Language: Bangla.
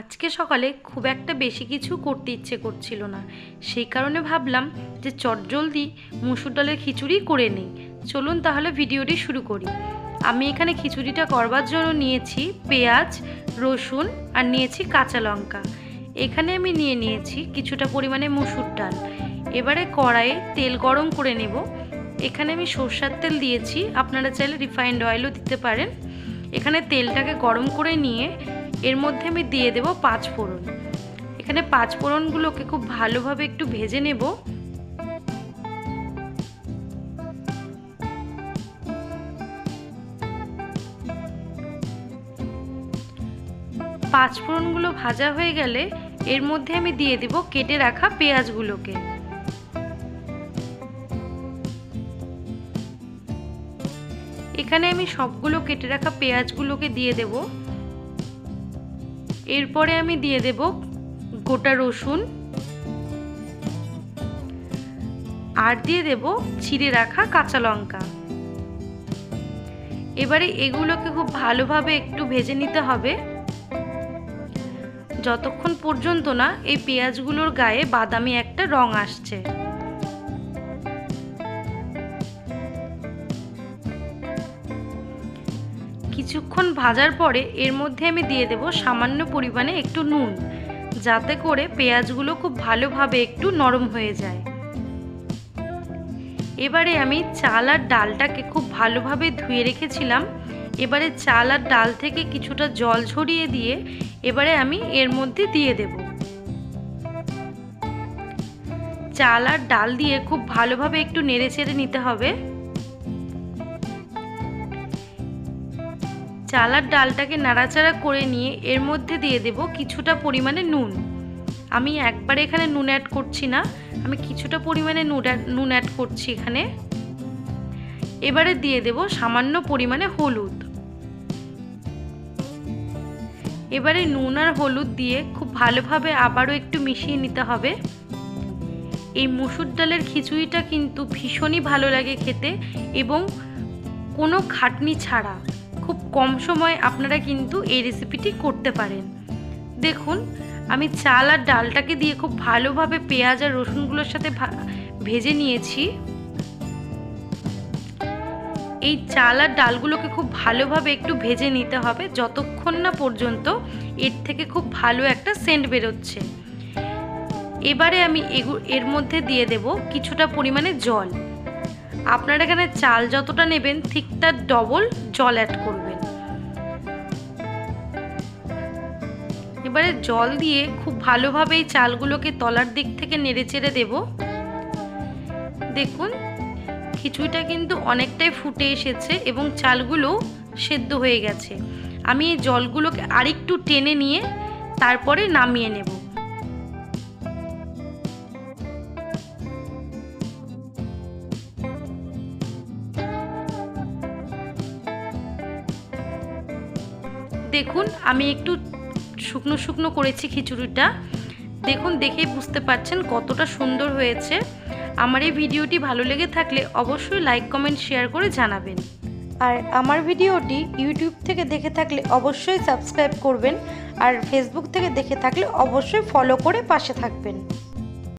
আজকে সকালে খুব একটা বেশি কিছু করতে ইচ্ছে করছিল না, সেই কারণে ভাবলাম যে চটজলদি মুসুর ডালের খিচুড়ি করে নিই। চলুন তাহলে ভিডিওটি শুরু করি। আমি এখানে খিচুড়িটা করবার জন্য নিয়েছি পেঁয়াজ, রসুন আর নিয়েছি কাঁচা লঙ্কা। এখানে আমি নিয়েছি কিছুটা পরিমাণে মুসুর ডাল। এবারে কড়াইয়ে তেল গরম করে নেব। এখানে আমি সরষের তেল দিয়েছি, আপনারা চাইলে রিফাইন্ড অয়েলও দিতে পারেন। এখানে তেলটাকে গরম করে নিয়ে এর মধ্যে আমি দিয়ে দেব 5 ফোড়ন। এখানে 5 ফোড়নগুলোকে খুব ভালোভাবে একটু ভেজে নেব। পাঁচ ফোড়নগুলো ভাজা হয়ে গেলে এর মধ্যে আমি দিয়ে দেব কেটে রাখা পেঁয়াজগুলোকে। এখানে আমি সবগুলো কেটে রাখা পেঁয়াজগুলোকে দিয়ে দেব। এরপরে আমি দিয়ে দেব গোটা রসুন আর দিয়ে দেব চিড়ে রাখা কাঁচা লঙ্কা। এবারে এগুলোকে খুব ভালোভাবে একটু ভেজে নিতে হবে, যতক্ষণ পর্যন্ত না এই পেঁয়াজগুলোর গায়ে বাদামি একটা রং আসছে। কিছুক্ষণ ভাজার পরে এর মধ্যে আমি দিয়ে দেব সামান্য পরিমাণে একটু নুন, যাতে করে পেঁয়াজগুলো খুব ভালোভাবে একটু নরম হয়ে যায়। এবারে আমি চাল আর ডালটাকে খুব ভালোভাবে ধুয়ে রেখেছিলাম। এবারে চাল আর ডাল থেকে কিছুটা জল ঝরিয়ে দিয়ে এবারে আমি এর মধ্যে দিয়ে দেব। চাল আর ডাল দিয়ে খুব ভালোভাবে একটু নেড়েচেড়ে নিতে হবে। চাল আর ডালটাকে নাড়াচাড়া করে নিয়ে এর মধ্যে দিয়ে দেব কিছুটা পরিমাণে নুন। আমি একবারে এখানে নুন অ্যাড করছি না, আমি কিছুটা পরিমাণে নুন অ্যাড করছি এখানে। এবারে দিয়ে দেব সামান্য পরিমাণে হলুদ। এবারে নুন আর হলুদ দিয়ে খুব ভালোভাবে আবারও একটু মিশিয়ে নিতে হবে। এই মুসুর ডালের খিচুড়িটা কিন্তু ভীষণই ভালো লাগে খেতে, এবং কোনো খাটনি ছাড়া খুব কম সময়ে আপনারা কিন্তু এই রেসিপিটি করতে পারেন। দেখুন, আমি চাল আর ডালটাকে দিয়ে খুব ভালোভাবে পেঁয়াজ আর রসুনগুলোর সাথে ভেজে নিয়েছি। এই চাল আর ডালগুলোকে খুব ভালোভাবে একটু ভেজে নিতে হবে, যতক্ষণ না পর্যন্ত এর থেকে খুব ভালো একটা সেন্ট বেরোচ্ছে। এবারে আমি এর মধ্যে দিয়ে দেব কিছুটা পরিমাণে জল। আপনারা এখানে চাল যতটা নেবেন ঠিক তার ডবল জল অ্যাড করবেন। এবারে জল দিয়ে খুব ভালোভাবে এই চালগুলোকে তলার দিক থেকে নেড়েচেড়ে দেব। দেখুন, খিচুড়িটা কিন্তু অনেকটাই ফুটে এসেছে এবং চালগুলো সেদ্ধ হয়ে গেছে। আমি এই জলগুলোকে আরেকটু টেনে নিয়ে তারপরে নামিয়ে নেব। দেখুন, আমি একটু শুকনো শুকনো করেছি খিচুড়িটা। দেখুন, দেখেই বুঝতে পারছেন কতটা সুন্দর হয়েছে। আমার এই ভিডিওটি ভালো লেগে থাকলে অবশ্যই লাইক, কমেন্ট, শেয়ার করে জানাবেন। আর আমার ভিডিওটি ইউটিউব থেকে দেখে থাকলে অবশ্যই সাবস্ক্রাইব করবেন, আর ফেসবুক থেকে দেখে থাকলে অবশ্যই ফলো করে পাশে থাকবেন।